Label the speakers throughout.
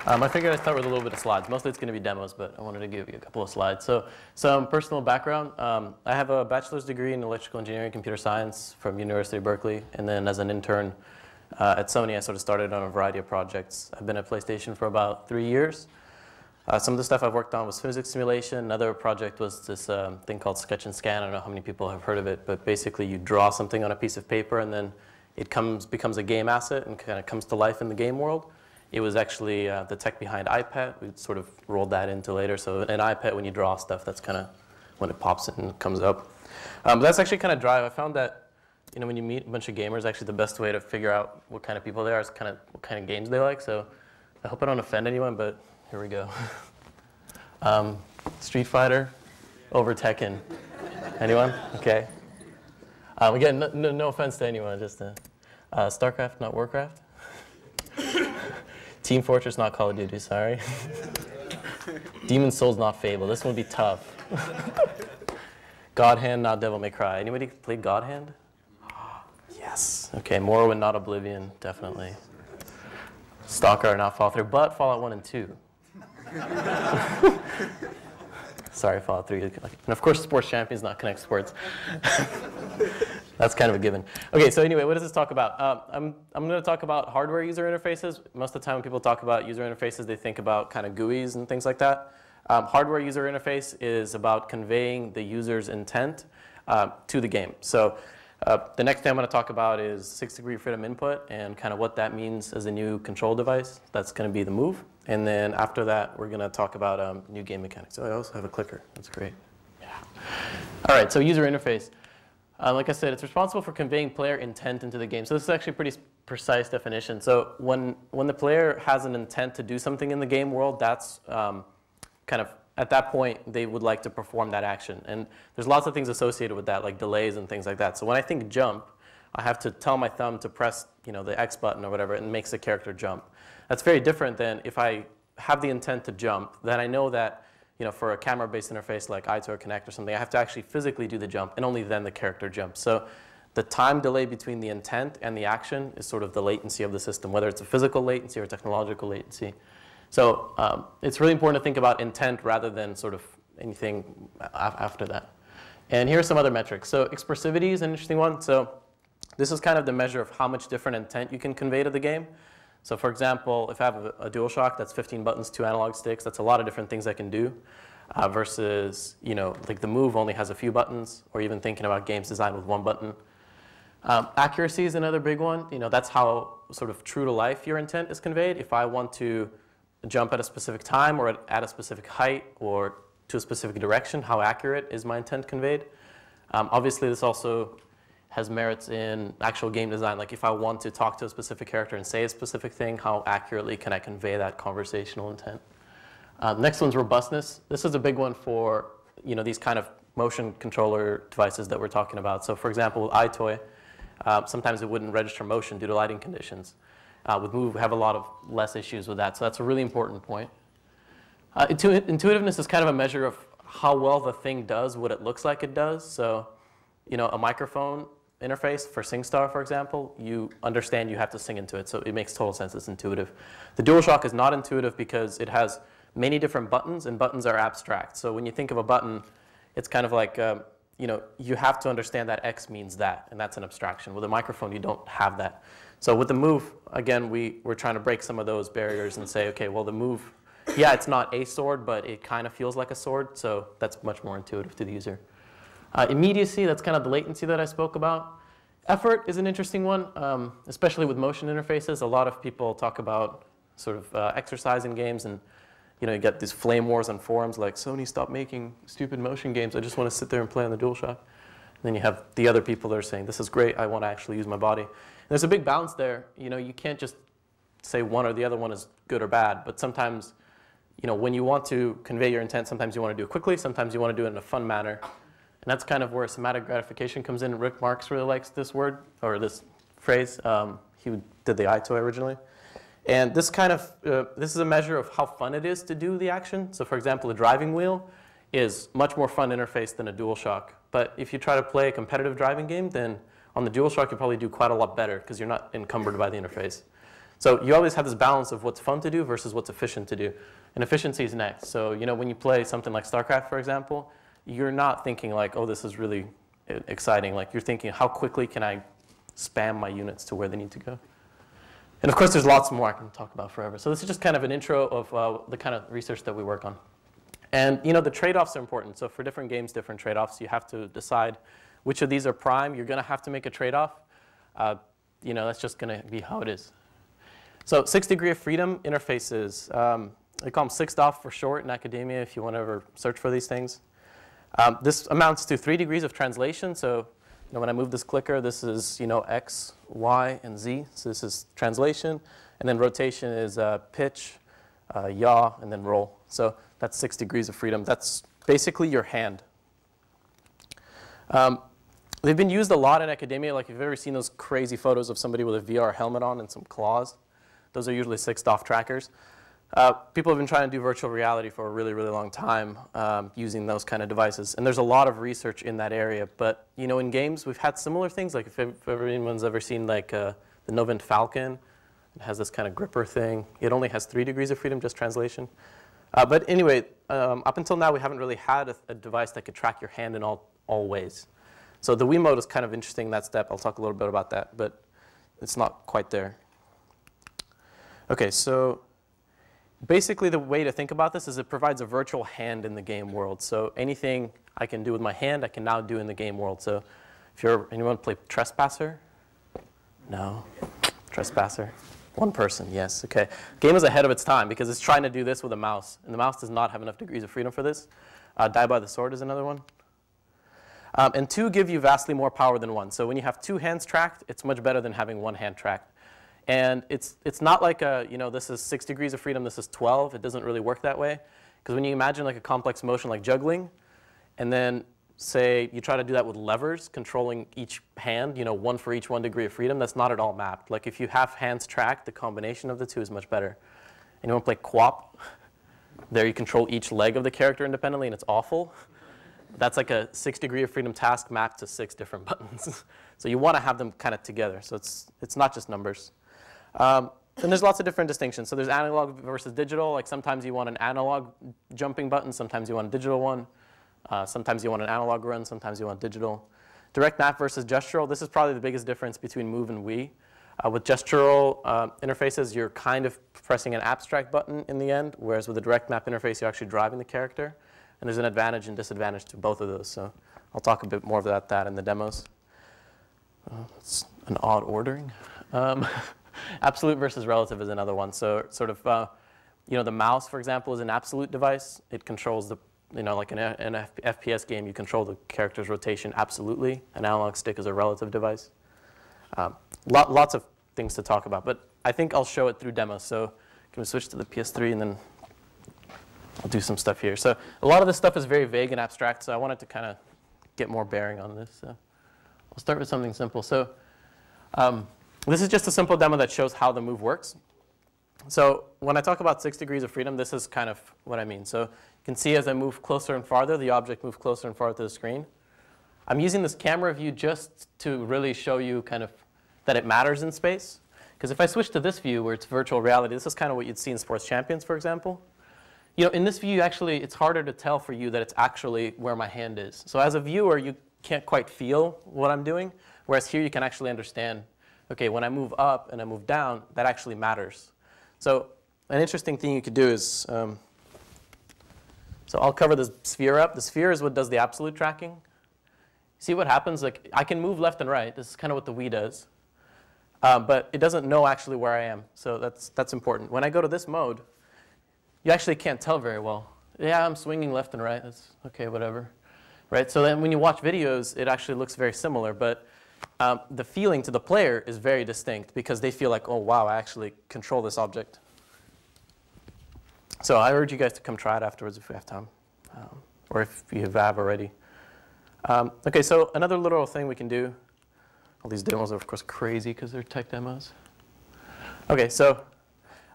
Speaker 1: I figured I'd start with a little bit of slides. Mostly it's going to be demos, but I wanted to give you a couple of slides. So some personal background. I have a bachelor's degree in electrical engineering and computer science from University of Berkeley. And then as an intern at Sony, I sort of started on a variety of projects. I've been at PlayStation for about 3 years. Some of the stuff I've worked on was physics simulation. Another project was this thing called Sketch and Scan. I don't know how many people have heard of it, but basically you draw something on a piece of paper and then it becomes a game asset and kind of comes to life in the game world. It was actually the tech behind iPad. We sort of rolled that into later. So in iPad, when you draw stuff, that's kind of when it pops and comes up. But that's actually kind of drive. I found that when you meet a bunch of gamers, actually the best way to figure out what kind of people they are is kind of what kind of games they like. So I hope I don't offend anyone, but here we go. Street Fighter over Tekken. Anyone? Okay. Again, no offense to anyone, just StarCraft, not Warcraft. Team Fortress, not Call of Duty, sorry. Demon's Souls, not Fable. This one would be tough. God Hand, not Devil May Cry. Anybody play God Hand? Yes. Okay, Morrowind, not Oblivion, definitely. Stalker, not Fallout 3, but Fallout 1 and 2. Sorry, Fallout 3. And of course, Sports Champions, not Connect Sports. That's kind of a given. Okay, so anyway, what does this talk about? I'm going to talk about hardware user interfaces. Most of the time when people talk about user interfaces, they think about kind of GUIs and things like that. Hardware user interface is about conveying the user's intent to the game. So the next thing I'm going to talk about is 6-degree freedom input and kind of what that means as a new control device. That's going to be the Move. And then after that, we're going to talk about new game mechanics. Oh, I also have a clicker. That's great. Yeah. All right, so user interface. Like I said, it's responsible for conveying player intent into the game. So this is actually a pretty precise definition. So when the player has an intent to do something in the game world, that's kind of, at that point, they would like to perform that action. And there's lots of things associated with that, like delays and things like that. So when I think jump, I have to tell my thumb to press the X button or whatever, and it makes the character jump. That's very different than if I have the intent to jump, then I know that for a camera-based interface like iToy or Kinect or something, I have to actually physically do the jump, and only then the character jumps. So the time delay between the intent and the action is sort of the latency of the system, whether it's a physical latency or a technological latency. So it's really important to think about intent rather than sort of anything after that. And here are some other metrics. So expressivity is an interesting one. So this is kind of the measure of how much different intent you can convey to the game. So for example, if I have a DualShock, that's 15 buttons, 2 analog sticks, that's a lot of different things I can do. Versus, like the Move only has a few buttons, or even thinking about games designed with 1 button. Accuracy is another big one. That's how sort of true to life your intent is conveyed. If I want to jump at a specific time or at a specific height or to a specific direction, how accurate is my intent conveyed? Obviously, this also has merits in actual game design. Like if I want to talk to a specific character and say a specific thing, how accurately can I convey that conversational intent? Next one's robustness. This is a big one for these kind of motion controller devices that we're talking about. So for example, with iToy, sometimes it wouldn't register motion due to lighting conditions. With Move, we have a lot of less issues with that. So that's a really important point. Intuitiveness is kind of a measure of how well the thing does what it looks like it does. So a microphone interface for SingStar, for example, you understand you have to sing into it, so it makes total sense. It's intuitive. The DualShock is not intuitive because it has many different buttons, and buttons are abstract. So when you think of a button, it's kind of like you have to understand that X means that, and that's an abstraction. With a microphone, you don't have that. So with the Move, again, we're trying to break some of those barriers and say, okay, well, the Move, yeah, it's not a sword, but it kind of feels like a sword, so that's much more intuitive to the user. Immediacy, that's kind of the latency that I spoke about. Effort is an interesting one, especially with motion interfaces. A lot of people talk about sort of exercise in games, and you get these flame wars on forums like, Sony, stop making stupid motion games. I just want to sit there and play on the DualShock. And then you have the other people that are saying, this is great. I want to actually use my body. And there's a big balance there. You can't just say one or the other one is good or bad, but sometimes when you want to convey your intent, sometimes you want to do it quickly, sometimes you want to do it in a fun manner. And that's kind of where somatic gratification comes in. Rick Marks really likes this word, or this phrase. He did the iToy originally. And this kind of, this is a measure of how fun it is to do the action. So for example, a driving wheel is much more fun interface than a DualShock. But if you try to play a competitive driving game, then on the DualShock, you probably do quite a lot better because you're not encumbered by the interface. So you always have this balance of what's fun to do versus what's efficient to do. And efficiency is next. So when you play something like StarCraft, for example, you're not thinking like, oh, this is really exciting. Like you're thinking, how quickly can I spam my units to where they need to go? And of course, there's lots more I can talk about forever. So this is just kind of an intro of the kind of research that we work on. And the trade-offs are important. So for different games, different trade-offs. You have to decide which of these are prime. You're going to have to make a trade-off. That's just going to be how it is. So 6 degree of freedom interfaces. They call them 6DOF for short in academia if you want to ever search for these things. This amounts to 3 degrees of translation. So when I move this clicker, this is X, Y, and Z. So this is translation. And then rotation is pitch, yaw, and then roll. So that's 6 degrees of freedom. That's basically your hand. They've been used a lot in academia. Like if you've ever seen those crazy photos of somebody with a VR helmet on and some claws, those are usually 6DOF trackers. People have been trying to do virtual reality for a really, really long time using those kind of devices. And there's a lot of research in that area. But in games, we've had similar things. Like if anyone's ever seen like the Novent Falcon, it has this kind of gripper thing. It only has 3 degrees of freedom, just translation. But anyway, up until now, we haven't really had a device that could track your hand in all ways. So the Wiimote is kind of interesting in that step. I'll talk a little bit about that, but it's not quite there. OK, so basically the way to think about this is it provides a virtual hand in the game world. So anything I can do with my hand, I can now do in the game world. So if anyone play Trespasser? No. Trespasser? One person, yes. OK. Game is ahead of its time because it's trying to do this with a mouse. And the mouse does not have enough degrees of freedom for this. Die by the Sword is another one. And 2 give you vastly more power than 1. So when you have 2 hands tracked, it's much better than having 1 hand tracked. And it's not like this is 6 degrees of freedom, this is 12. It doesn't really work that way. Because when you imagine like a complex motion like juggling, and then say you try to do that with levers, controlling each hand, 1 for each 1 degree of freedom, that's not at all mapped. Like if you have hands tracked, the combination of the 2 is much better. And you want to play QWOP? There you control each leg of the character independently, and it's awful. That's like a 6 degree of freedom task mapped to 6 different buttons. So you want to have them kind of together. So it's not just numbers. And there's lots of different distinctions. So there's analog versus digital. Like sometimes you want an analog jumping button. Sometimes you want a digital one. Sometimes you want an analog run. Sometimes you want digital. Direct map versus gestural. This is probably the biggest difference between Move and Wii. With gestural interfaces, you're kind of pressing an abstract button in the end, whereas with a direct map interface, you're actually driving the character. And there's an advantage and disadvantage to both of those. So I'll talk a bit more about that in the demos. It's an odd ordering. Absolute versus relative is another one. So sort of, the mouse, for example, is an absolute device. It controls the, like in an FPS game, you control the character's rotation absolutely. An analog stick is a relative device. Lots of things to talk about, but I think I'll show it through demos. So can we switch to the PS3 and then I'll do some stuff here. So a lot of this stuff is very vague and abstract, so I wanted to kind of get more bearing on this. So I'll start with something simple. So this is just a simple demo that shows how the Move works. So when I talk about 6 degrees of freedom, this is kind of what I mean. So you can see as I move closer and farther, the object moves closer and farther to the screen. I'm using this camera view just to really show you kind of that it matters in space. Because if I switch to this view where it's virtual reality, this is kind of what you'd see in Sports Champions, for example. In this view, actually, it's harder to tell for you that it's actually where my hand is. So as a viewer, you can't quite feel what I'm doing, whereas here you can actually understand, OK, when I move up and I move down, that actually matters. So an interesting thing you could do is, so I'll cover this sphere up. The sphere is what does the absolute tracking. See what happens? Like I can move left and right. This is kind of what the Wii does. But it doesn't know actually where I am. So that's important. When I go to this mode, you actually can't tell very well. Yeah, I'm swinging left and right. That's OK, whatever. Right? So then when you watch videos, it actually looks very similar. But the feeling to the player is very distinct because they feel like, oh, wow, I actually control this object. So I urge you guys to come try it afterwards if you have time, or if you have already. OK, so another little thing we can do. All these demos are, of course, crazy because they're tech demos. OK, so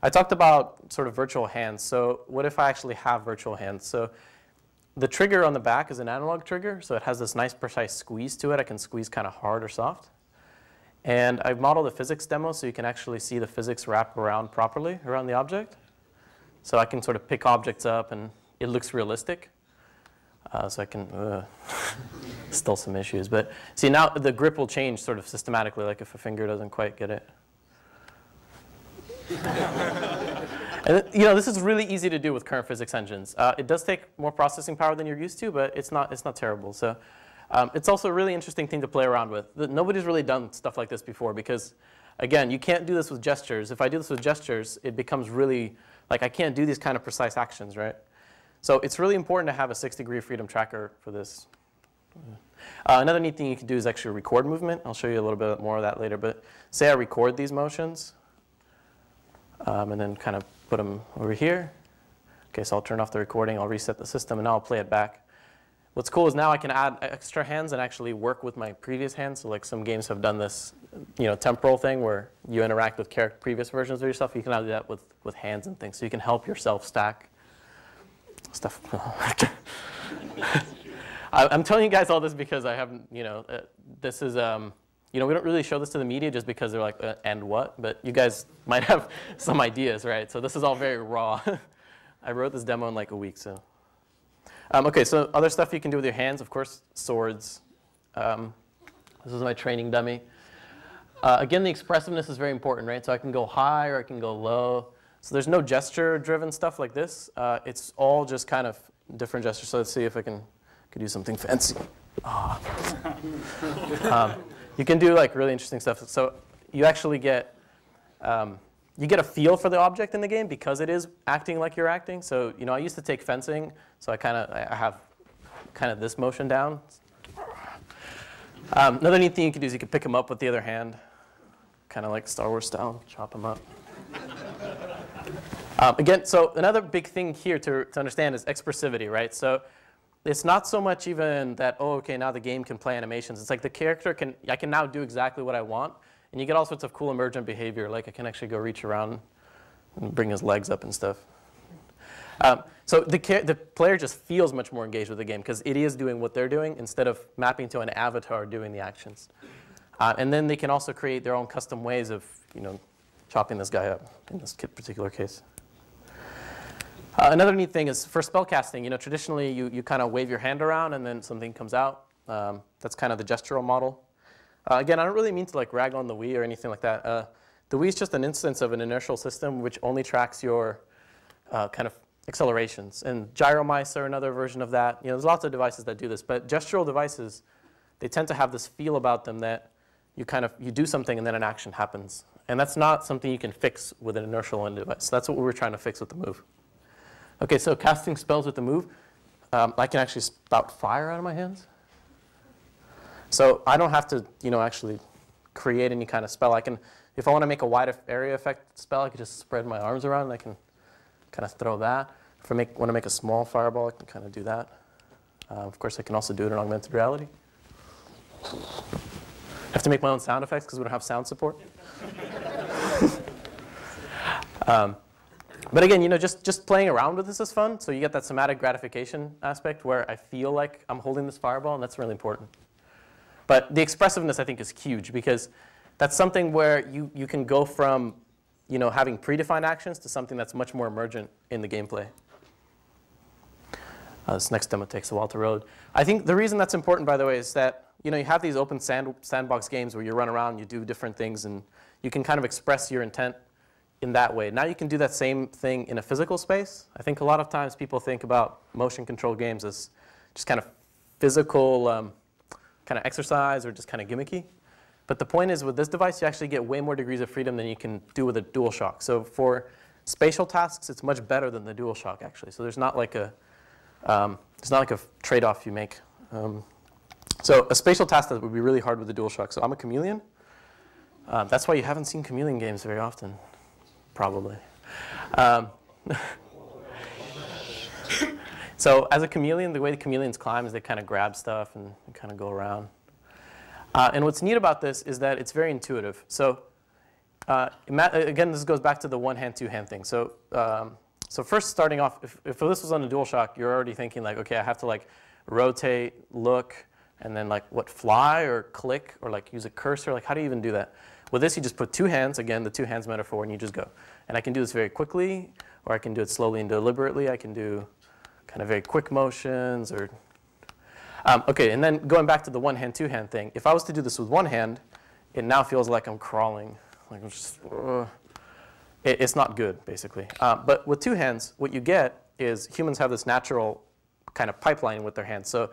Speaker 1: I talked about sort of virtual hands. So what if I actually have virtual hands? So the trigger on the back is an analog trigger. So it has this nice, precise squeeze to it. I can squeeze kind of hard or soft. And I've modeled a physics demo so you can actually see the physics wrap around properly around the object. So I can sort of pick objects up and it looks realistic. So I can, still some issues. But see, now the grip will change sort of systematically, like if a finger doesn't quite get it. And this is really easy to do with current physics engines. It does take more processing power than you're used to, but it's not terrible. So it's also a really interesting thing to play around with. Nobody's really done stuff like this before because, again, you can't do this with gestures. If I do this with gestures, it becomes really, like I can't do these kind of precise actions, right? So it's really important to have a 6-degree freedom tracker for this. Another neat thing you can do is actually record movement. I'll show you a little bit more of that later. But say I record these motions and then kind of put them over here. OK, so I'll turn off the recording. I'll reset the system, and now I'll play it back. What's cool is now I can add extra hands and actually work with my previous hands. So like some games have done this temporal thing where you interact with previous versions of yourself. You can now do that with hands and things. So you can help yourself stack stuff. I'm telling you guys all this because I haven't, this is, we don't really show this to the media just because they're like, and what? But you guys might have some ideas, right? So this is all very raw. I wrote this demo in like a week, so. OK, so other stuff you can do with your hands, of course, swords. This is my training dummy. Again, the expressiveness is very important, right? So I can go high or I can go low. So there's no gesture-driven stuff like this. It's all just kind of different gestures. So let's see if I could do something fancy. You can do like really interesting stuff. So you actually get you get a feel for the object in the game because it is acting like you're acting. So I used to take fencing, so I have kind of this motion down. Another neat thing you can do is you can pick them up with the other hand, kind of like Star Wars style, chop them up. Again, so another big thing here to understand is expressivity, right? So it's not so much even that, oh, OK, now the game can play animations. It's like the character I can now do exactly what I want. And you get all sorts of cool emergent behavior. Like I can actually go reach around and bring his legs up and stuff. So the player just feels much more engaged with the game because it is doing what they're doing instead of mapping to an avatar doing the actions. And then they can also create their own custom ways of chopping this guy up in this particular case. Another neat thing is for spell casting, traditionally you kind of wave your hand around and then something comes out. That's kind of the gestural model. Again, I don't really mean to like rag on the Wii or anything like that. The Wii is just an instance of an inertial system which only tracks your kind of accelerations. And gyro mice are another version of that. There's lots of devices that do this. But gestural devices, they tend to have this feel about them that you do something and then an action happens. And that's not something you can fix with an inertial end device. That's what we were trying to fix with the Move. OK, so casting spells with the Move. I can actually spout fire out of my hands. So I don't have to actually create any kind of spell. If I want to make a wide area effect spell, I can just spread my arms around and I can kind of throw that. If I want to make a small fireball, I can kind of do that. Of course, I can also do it in augmented reality. I have to make my own sound effects because we don't have sound support. But again, just playing around with this is fun. So you get that somatic gratification aspect where I feel like I'm holding this fireball, and that's really important. But the expressiveness, I think, is huge because that's something where you can go from having predefined actions to something that's much more emergent in the gameplay. This next demo takes a while to load. I think the reason that's important, by the way, is that you have these open sandbox games where you run around, you do different things, and you can kind of express your intent in that way. Now you can do that same thing in a physical space. I think a lot of times people think about motion control games as just kind of physical kind of exercise or just kind of gimmicky. But the point is with this device, you actually get way more degrees of freedom than you can do with a DualShock. So for spatial tasks, it's much better than the DualShock, actually. So there's not like a trade-off you make. So a spatial task that would be really hard with the DualShock. So I'm a chameleon. That's why you haven't seen chameleon games very often, probably. So as a chameleon, the way the chameleons climb is they kind of grab stuff and kind of go around. And what's neat about this is that it's very intuitive. So again, this goes back to the one-hand, two-hand thing. So so first, starting off, if this was on a DualShock, you're already thinking like, OK, I have to like rotate, look, And then like what, fly or click or like use a cursor? Like how do you even do that? With this, you just put two hands, again, the two hands metaphor, and you just go. And I can do this very quickly, or I can do it slowly and deliberately. I can do kind of very quick motions or okay, and then going back to the one hand, two hand thing, if I was to do this with one hand, it now feels like I'm crawling. Like I'm just, it's not good, basically. But with two hands, what you get is humans have this natural kind of pipeline with their hands. So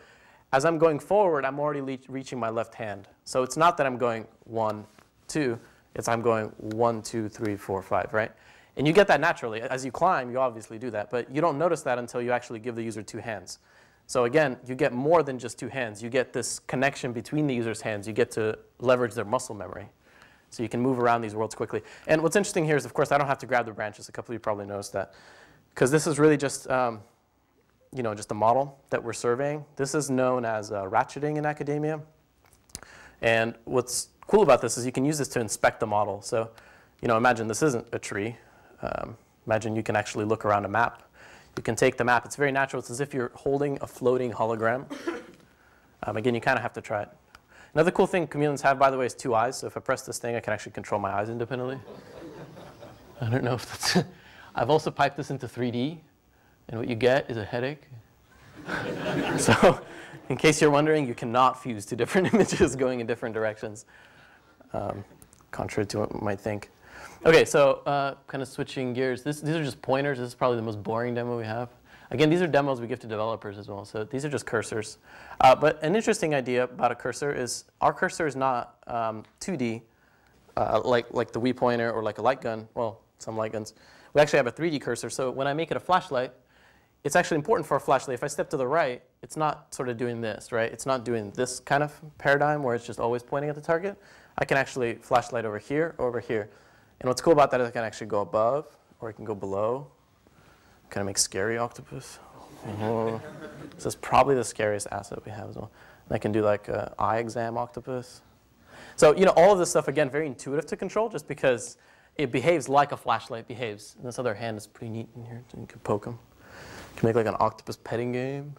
Speaker 1: as I'm going forward, I'm already reaching my left hand. So it's not that I'm going 1, 2, it's I'm going 1, 2, 3, 4, 5, right? And you get that naturally. As you climb, you obviously do that. But you don't notice that until you actually give the user two hands. So again, you get more than just two hands. You get this connection between the user's hands. You get to leverage their muscle memory. So you can move around these worlds quickly. And what's interesting here is, of course, I don't have to grab the branches. A couple of you probably noticed that. Because this is really just, just a model that we're surveying. This is known as ratcheting in academia. And what's cool about this is you can use this to inspect the model. So imagine this isn't a tree. Imagine you can actually look around a map. You can take the map. It's very natural. It's as if you're holding a floating hologram. Again, you kind of have to try it. Another cool thing chameleons have, by the way, is two eyes. So if I press this thing, I can actually control my eyes independently. I don't know if that's... I've also piped this into 3D. And what you get is a headache. So in case you're wondering, you cannot fuse two different images going in different directions, contrary to what you might think. OK, so kind of switching gears. These are just pointers. This is probably the most boring demo we have. Again, these are demos we give to developers as well. So these are just cursors. But an interesting idea about a cursor is our cursor is not 2D, like the Wii pointer or like a light gun. Well, some light guns. We actually have a 3D cursor. So when I make it a flashlight, it's actually important for a flashlight. If I step to the right, it's not sort of doing this, right? It's not doing this kind of paradigm where it's just always pointing at the target. I can actually flashlight over here or over here. And what's cool about that is I can actually go above or I can go below. Kind of make scary octopus. This is probably the scariest asset we have as well. And I can do like an eye exam octopus. So all of this stuff, again, very intuitive to control just because it behaves like a flashlight behaves. And this other hand is pretty neat in here. So you can poke them. You can make like an octopus petting game.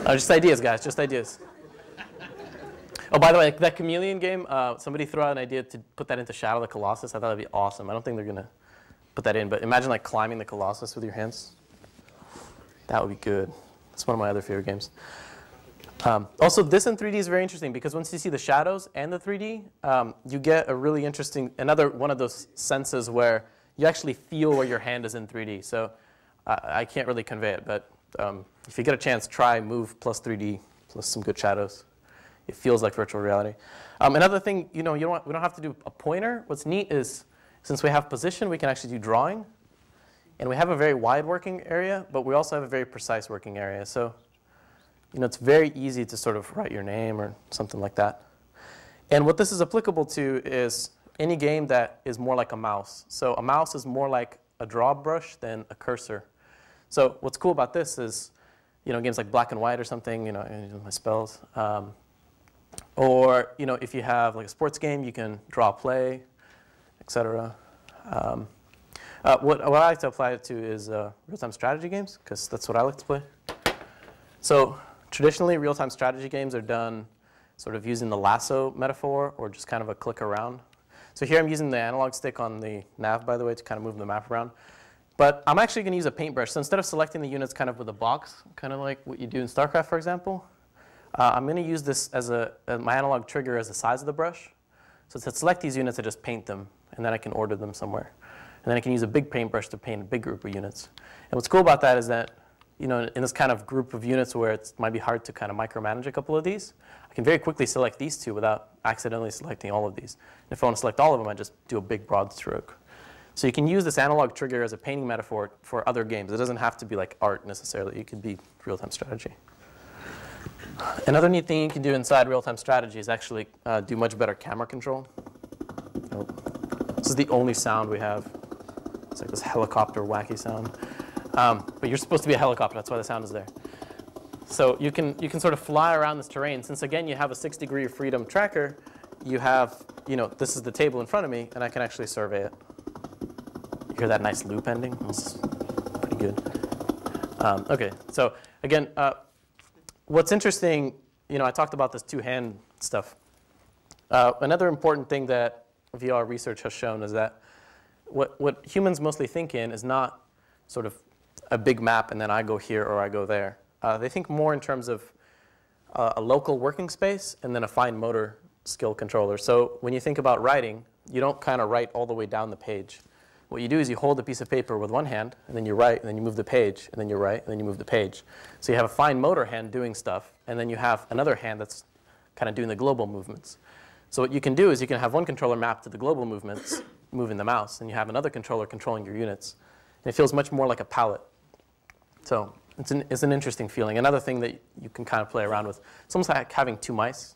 Speaker 1: Just ideas, guys, just ideas. Oh, by the way, that chameleon game, somebody threw out an idea to put that into Shadow of the Colossus. I thought that'd be awesome. I don't think they're going to put that in, but imagine like climbing the Colossus with your hands. That would be good. It's one of my other favorite games. Also, this in 3D is very interesting because once you see the shadows and the 3D, you get a really interesting, another one of those senses where you actually feel where your hand is in 3D. So I can't really convey it, but if you get a chance, try Move plus 3D plus some good shadows. It feels like virtual reality. Another thing, we don't have to do a pointer. What's neat is since we have position, we can actually do drawing. And we have a very wide working area, but we also have a very precise working area. So it's very easy to sort of write your name or something like that. And what this is applicable to is any game that is more like a mouse. So a mouse is more like a draw brush than a cursor. So what's cool about this is games like Black and White or something, my spells. Or if you have like a sports game, you can draw play, etc. What I like to apply it to is real-time strategy games, because that's what I like to play. So traditionally, real-time strategy games are done sort of using the lasso metaphor or just kind of a click around. So here I'm using the analog stick on the nav, by the way, to kind of move the map around. But I'm actually going to use a paintbrush. So instead of selecting the units kind of with a box, kind of like what you do in StarCraft, for example, I'm going to use this as my analog trigger as the size of the brush. So to select these units, I just paint them, and then I can order them somewhere. And then I can use a big paintbrush to paint a big group of units. And what's cool about that is that in this kind of group of units where it might be hard to kind of micromanage a couple of these, I can very quickly select these two without accidentally selecting all of these. And if I want to select all of them, I just do a big broad stroke. So you can use this analog trigger as a painting metaphor for other games. It doesn't have to be like art necessarily. It could be real-time strategy. Another neat thing you can do inside real-time strategy is actually do much better camera control. Oh. This is the only sound we have. It's like this helicopter wacky sound. But you're supposed to be a helicopter. That's why the sound is there. So you can sort of fly around this terrain. Since, again, you have a 6-degree of freedom tracker, you have, this is the table in front of me, and I can actually survey it. You hear that nice loop ending? It's pretty good. OK, so again, what's interesting I talked about this two-hand stuff. Another important thing that VR research has shown is that what humans mostly think in is not sort of a big map and then I go here or I go there. They think more in terms of a local working space and then a fine motor skill controller. So when you think about writing, you don't kind of write all the way down the page. What you do is you hold a piece of paper with one hand, and then you write, and then you move the page, and then you write, and then you move the page. So you have a fine motor hand doing stuff, and then you have another hand that's kind of doing the global movements. So what you can do is you can have one controller mapped to the global movements, moving the mouse, and you have another controller controlling your units. And it feels much more like a palette. So it's an interesting feeling. Another thing that you can kind of play around with. It's almost like having two mice.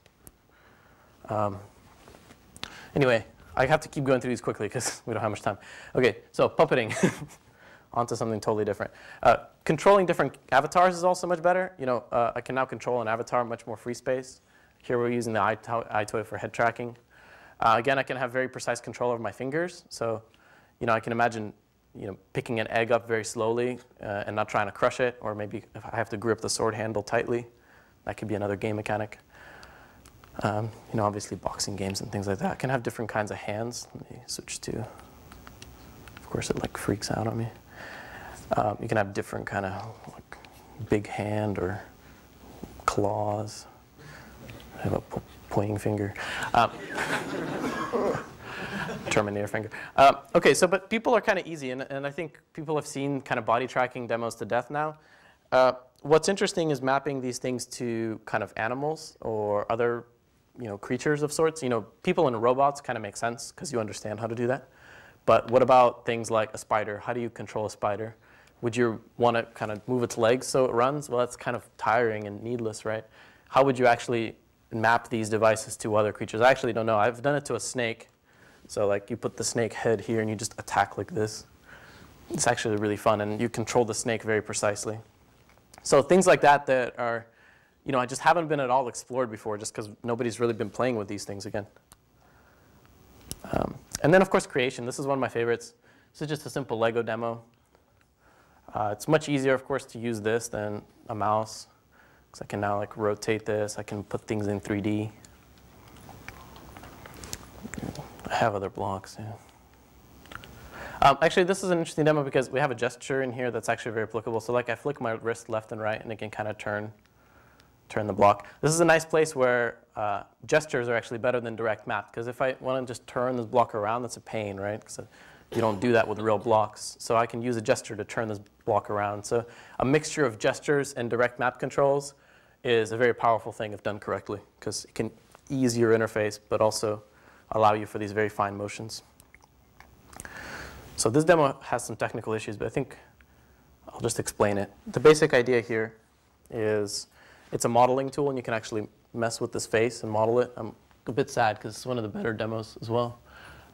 Speaker 1: Anyway, I have to keep going through these quickly because we don't have much time. OK, so puppeting. Onto something totally different. Controlling different avatars is also much better. I can now control an avatar much more free space. Here we're using the iToy for head tracking. Again, I can have very precise control over my fingers. So I can imagine picking an egg up very slowly and not trying to crush it. Or maybe if I have to grip the sword handle tightly, that could be another game mechanic. Obviously boxing games and things like that can have different kinds of hands. Let me switch to, of course, it like freaks out on me. You can have different kind of like big hand or claws. I have a pointing finger. Terminator finger. OK, but people are kind of easy, and I think people have seen kind of body tracking demos to death now. What's interesting is mapping these things to kind of animals or other creatures of sorts. People and robots kind of make sense because you understand how to do that. But what about things like a spider? How do you control a spider? Would you want to kind of move its legs so it runs? Well, that's kind of tiring and needless, right? How would you actually map these devices to other creatures? I actually don't know. I've done it to a snake. So like you put the snake head here and you just attack like this. It's actually really fun, and you control the snake very precisely. So things like that are, I just haven't been at all explored before just because nobody's really been playing with these things again. And then, of course, creation. This is one of my favorites. This is just a simple Lego demo. It's much easier, of course, to use this than a mouse because I can now like rotate this. I can put things in 3D. I have other blocks, yeah. Actually, this is an interesting demo because we have a gesture in here that's actually very applicable. So like I flick my wrist left and right, and it can kind of turn the block. This is a nice place where gestures are actually better than direct map. Because if I want to just turn this block around, that's a pain, right? Because you don't do that with real blocks. So I can use a gesture to turn this block around. So a mixture of gestures and direct map controls is a very powerful thing if done correctly. Because it can ease your interface, but also allow you for these very fine motions. So this demo has some technical issues, but I think I'll just explain it. The basic idea here is it's a modeling tool, and you can actually mess with this face and model it. I'm a bit sad because it's one of the better demos as well.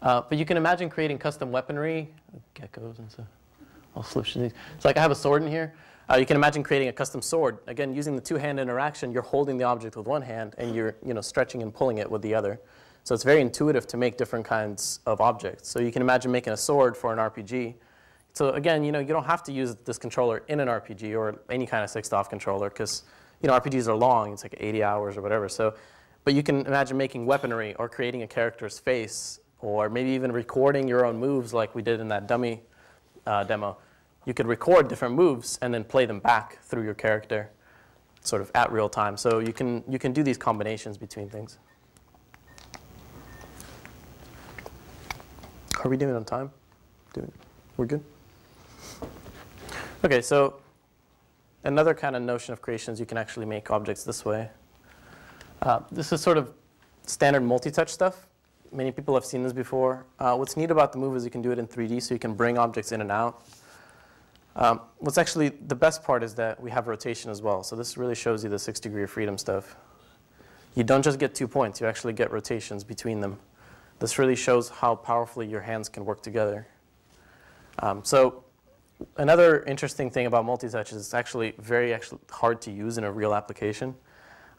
Speaker 1: But you can imagine creating custom weaponry, geckos and stuff. I'll switch to these. So like I have a sword in here. You can imagine creating a custom sword. Again, using the two-hand interaction, you're holding the object with one hand, and you're stretching and pulling it with the other. So it's very intuitive to make different kinds of objects. So you can imagine making a sword for an RPG. So again, you don't have to use this controller in an RPG or any kind of 6-DoF controller because RPGs are long. It's like 80 hours or whatever. So, but you can imagine making weaponry or creating a character's face or maybe even recording your own moves like we did in that dummy demo. You could record different moves and then play them back through your character sort of at real time. So you can do these combinations between things. Are we doing it on time? We're good? OK, so another kind of notion of creation is you can actually make objects this way. This is sort of standard multi-touch stuff. Many people have seen this before. What's neat about the Move is you can do it in 3D, so you can bring objects in and out. What's actually the best part is that we have rotation as well. So this really shows you the 6-degree of freedom stuff. You don't just get 2 points. You actually get rotations between them. This really shows how powerfully your hands can work together. So another interesting thing about multi-touch is it's actually very hard to use in a real application.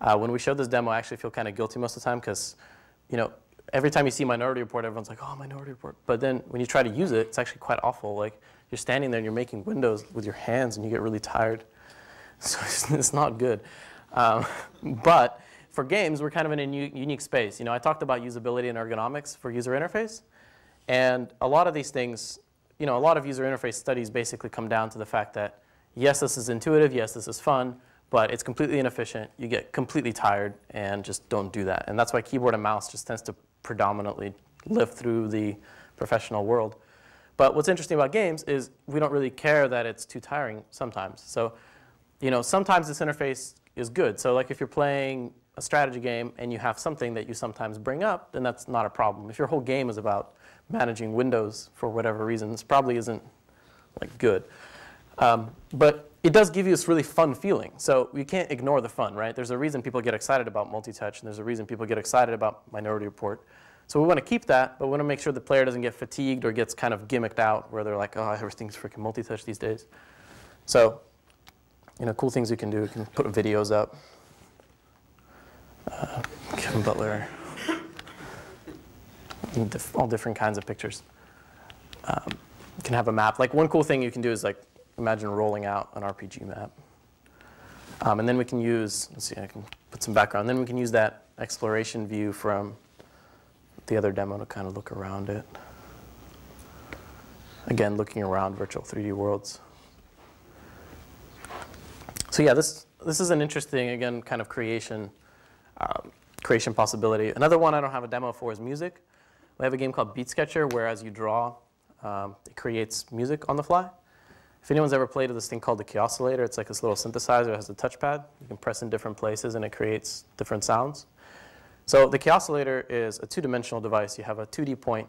Speaker 1: When we showed this demo, I actually feel kind of guilty most of the time because every time you see Minority Report, everyone's like, oh, Minority Report. But then when you try to use it, it's actually quite awful. Like you're standing there and you're making windows with your hands and you get really tired. So it's not good. But for games, we're kind of in a unique space. You know, I talked about usability and ergonomics for user interface. And a lot of these things, you know, a lot of user interface studies basically come down to the fact that, yes, this is intuitive, yes, this is fun, but it's completely inefficient. You get completely tired, and just don't do that. And that's why keyboard and mouse just tends to predominantly live through the professional world. But what's interesting about games is we don't really care that it's too tiring sometimes. So, you know, sometimes this interface is good. So like if you're playing a strategy game and you have something that you sometimes bring up, then that's not a problem. If your whole game is about managing windows for whatever reason, this probably isn't like good. But it does give you this really fun feeling. So you can't ignore the fun, right? There's a reason people get excited about multi-touch, and there's a reason people get excited about Minority Report. So we want to keep that, but we want to make sure the player doesn't get fatigued or gets kind of gimmicked out where they're like, oh, everything's freaking multi-touch these days. So, you know, cool things you can do. You can put videos up. Kevin Butler. All different kinds of pictures. You can have a map. Like one cool thing you can do is like imagine rolling out an RPG map. And then we can use, let's see, I can put some background. Then we can use that exploration view from the other demo to kind of look around it. Again, looking around virtual 3D worlds. So yeah, this is an interesting, again, kind of creation possibility. Another one I don't have a demo for is music. We have a game called Beat Sketcher, where as you draw, it creates music on the fly. If anyone's ever played with this thing called the key oscillator, it's like this little synthesizer that has a touchpad. You can press in different places, and it creates different sounds. So the key oscillator is a two-dimensional device. You have a 2D point.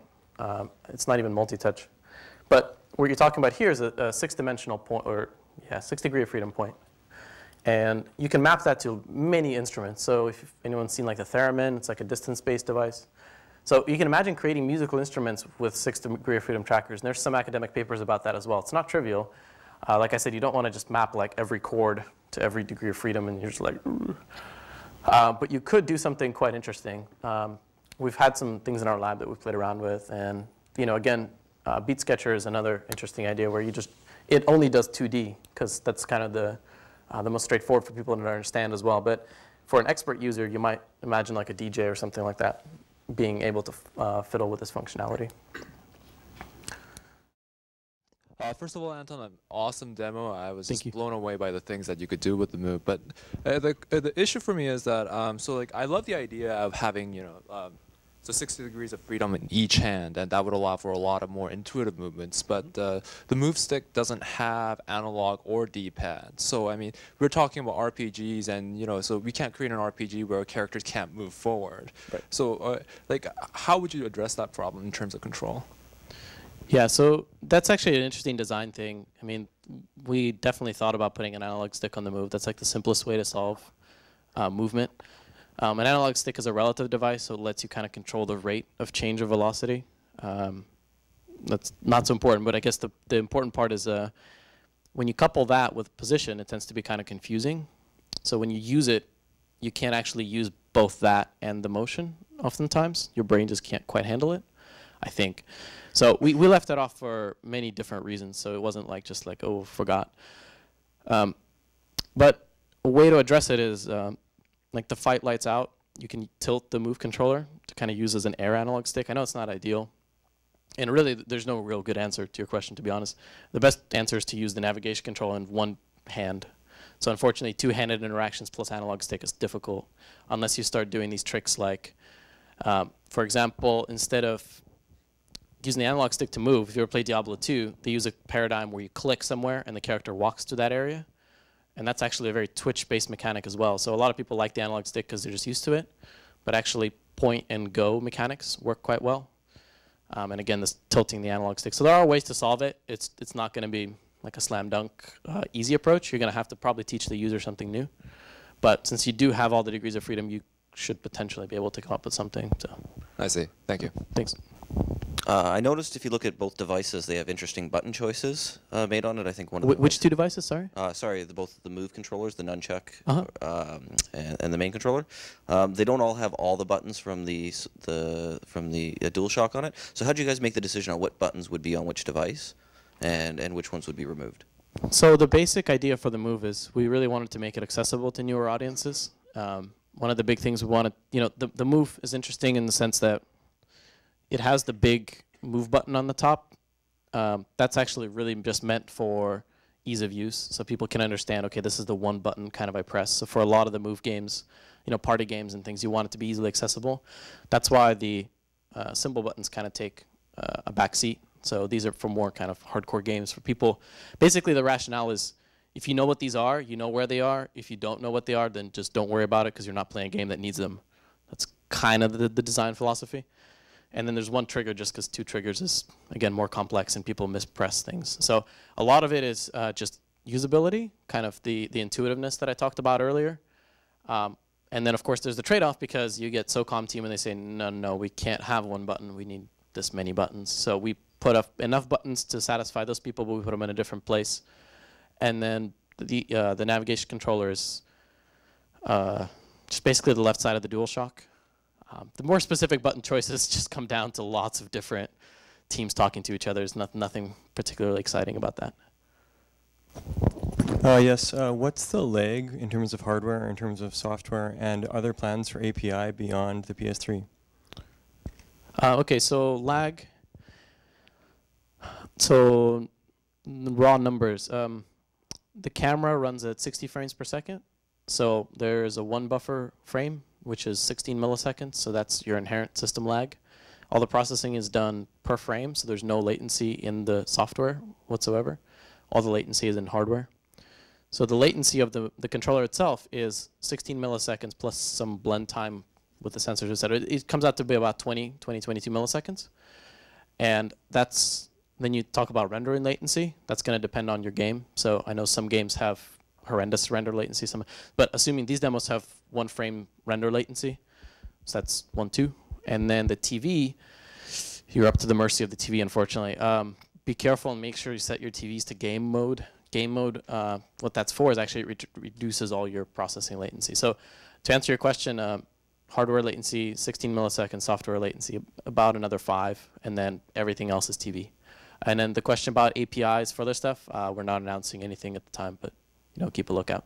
Speaker 1: It's not even multi-touch. But what you're talking about here is a six-dimensional point, or yeah, 6-degree of freedom point. And you can map that to many instruments. So if anyone's seen like the theremin, it's like a distance-based device. So you can imagine creating musical instruments with 6-degree of freedom trackers. And there's some academic papers about that as well. It's not trivial. Like I said, you don't want to just map like every chord to every degree of freedom, and you're just like, but you could do something quite interesting. We've had some things in our lab that we've played around with. And you know, again, Beat Sketcher is another interesting idea where it only does 2D, because that's kind of the most straightforward for people to understand as well. But for an expert user, you might imagine like a DJ or something like that being able to fiddle with this functionality.
Speaker 2: First of all, Anton, an awesome demo. I was just blown away by the things that you could do with the move. But the issue for me is that so like I love the idea of having so 60 degrees of freedom in each hand, and that would allow for a lot of more intuitive movements. But the move stick doesn't have analog or D-pad. So I mean, we're talking about RPGs, and so we can't create an RPG where characters can't move forward. Right. So like, how would you address that problem in terms of control?
Speaker 1: Yeah, so that's actually an interesting design thing. I mean, we definitely thought about putting an analog stick on the move. That's like the simplest way to solve movement. An analog stick is a relative device, so it lets you kind of control the rate of change of velocity. That's not so important, but I guess the important part is when you couple that with position, it tends to be kind of confusing. So when you use it, you can't actually use both that and the motion oftentimes. Your brain just can't quite handle it, I think. So we left that off for many different reasons, so it wasn't like just like, oh, forgot. But a way to address it is like the fight lights out, you can tilt the move controller to kind of use as an air analog stick. I know it's not ideal. And really, there's no real good answer to your question, to be honest. The best answer is to use the navigation control in one hand. So unfortunately, two-handed interactions plus analog stick is difficult unless you start doing these tricks like, for example, instead of using the analog stick to move, if you ever played Diablo 2, they use a paradigm where you click somewhere and the character walks to that area. And that's actually a very twitch-based mechanic as well. So a lot of people like the analog stick because they're just used to it. But actually, point and go mechanics work quite well. And again, this tilting the analog stick. So there are ways to solve it. It's not going to be like a slam dunk easy approach. You're going to have to probably teach the user something new. But since you do have all the degrees of freedom, you should potentially be able to come up with something. So
Speaker 2: I see. Thank you.
Speaker 1: Thanks.
Speaker 3: I noticed if you look at both devices, they have interesting button choices made on it. I think one of
Speaker 1: which two devices? Sorry.
Speaker 3: Sorry, both the move controllers, the nunchuck, and the main controller. They don't all have all the buttons from the DualShock on it. So how did you guys make the decision on what buttons would be on which device, and which ones would be removed?
Speaker 1: So the basic idea for the move is we really wanted to make it accessible to newer audiences. one of the big things we want to, the move is interesting in the sense that it has the big move button on the top. That's actually really just meant for ease of use, so people can understand, okay, this is the one button kind of I press. So for a lot of the move games, party games and things, you want it to be easily accessible. That's why the symbol buttons kind of take a back seat. So these are for more kind of hardcore games for people. Basically, the rationale is if you know what these are, you know where they are. If you don't know what they are, then just don't worry about it because you're not playing a game that needs them. That's kind of the design philosophy. And then there's one trigger just because 2 triggers is, again, more complex and people mispress things. So a lot of it is just usability, kind of the intuitiveness that I talked about earlier. And then, of course, there's the trade-off because you get SOCOM team and they say, no, we can't have one button. We need this many buttons. So we put up enough buttons to satisfy those people, but we put them in a different place. And then the navigation controller is just basically the left side of the DualShock. The more specific button choices just come down to lots of different teams talking to each other. There's nothing particularly exciting about that.
Speaker 4: Yes. What's the lag in terms of hardware, in terms of software, and other plans for API beyond the PS3?
Speaker 1: Okay, so lag. So raw numbers. The camera runs at 60 frames per second. So there's a 1 buffer frame, which is 16 milliseconds. So that's your inherent system lag. All the processing is done per frame, so there's no latency in the software whatsoever. All the latency is in hardware. So the latency of the controller itself is 16 milliseconds plus some blend time with the sensors, etc. It comes out to be about 22 milliseconds. And that's, then you talk about rendering latency. That's going to depend on your game. So I know some games have horrendous render latency, but assuming these demos have 1 frame render latency, so that's 1, 2. And then the TV, you're up to the mercy of the TV, unfortunately. Be careful and make sure you set your TVs to game mode. Game mode, what that's for is actually it reduces all your processing latency. So to answer your question, hardware latency, 16 milliseconds, software latency, about another 5, and then everything else is TV. And then the question about APIs, further stuff, we're not announcing anything at the time, but keep a lookout.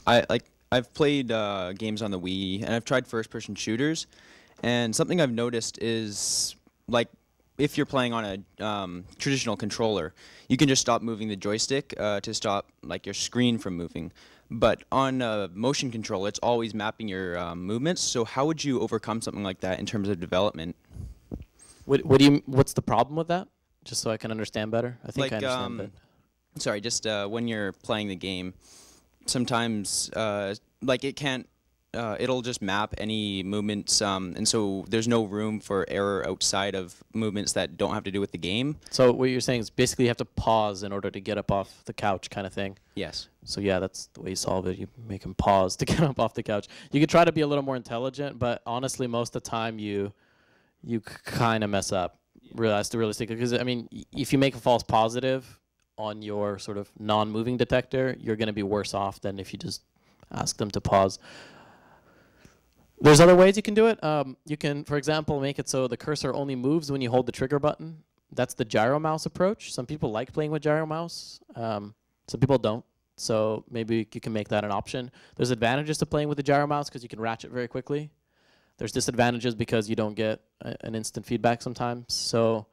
Speaker 5: I've played games on the Wii, and I've tried first-person shooters, and something I've noticed is, like, if you're playing on a traditional controller, you can just stop moving the joystick to stop, like, your screen from moving. But on a motion controller, it's always mapping your movements. So how would you overcome something like that in terms of development?
Speaker 1: What's the problem with that? Just so I can understand better. I think I understand that.
Speaker 5: Sorry, just when you're playing the game, sometimes like it can't, it'll just map any movements, and so there's no room for error outside of movements that don't have to do with the game.
Speaker 1: So what you're saying is basically you have to pause in order to get up off the couch kind of thing.
Speaker 5: Yes.
Speaker 1: So yeah, that's the way you solve it. You make him pause to get up off the couch. You could try to be a little more intelligent, but honestly, most of the time you kind of mess up. Realistically, because I mean, if you make a false positive on your sort of non-moving detector, you're going to be worse off than if you just ask them to pause. There's other ways you can do it. You can, for example, make it so the cursor only moves when you hold the trigger button. That's the gyro mouse approach. Some people like playing with gyro mouse. Some people don't. So maybe you can make that an option. There's advantages to playing with the gyro mouse because you can ratchet very quickly. There's disadvantages because you don't get an instant feedback sometimes. So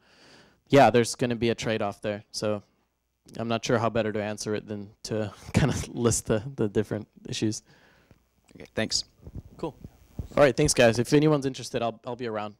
Speaker 1: yeah, there's going to be a trade-off there. So I'm not sure how better to answer it than to kind of list the different issues.
Speaker 5: Okay, thanks.
Speaker 1: Cool. All right, thanks, guys. If anyone's interested, I'll be around.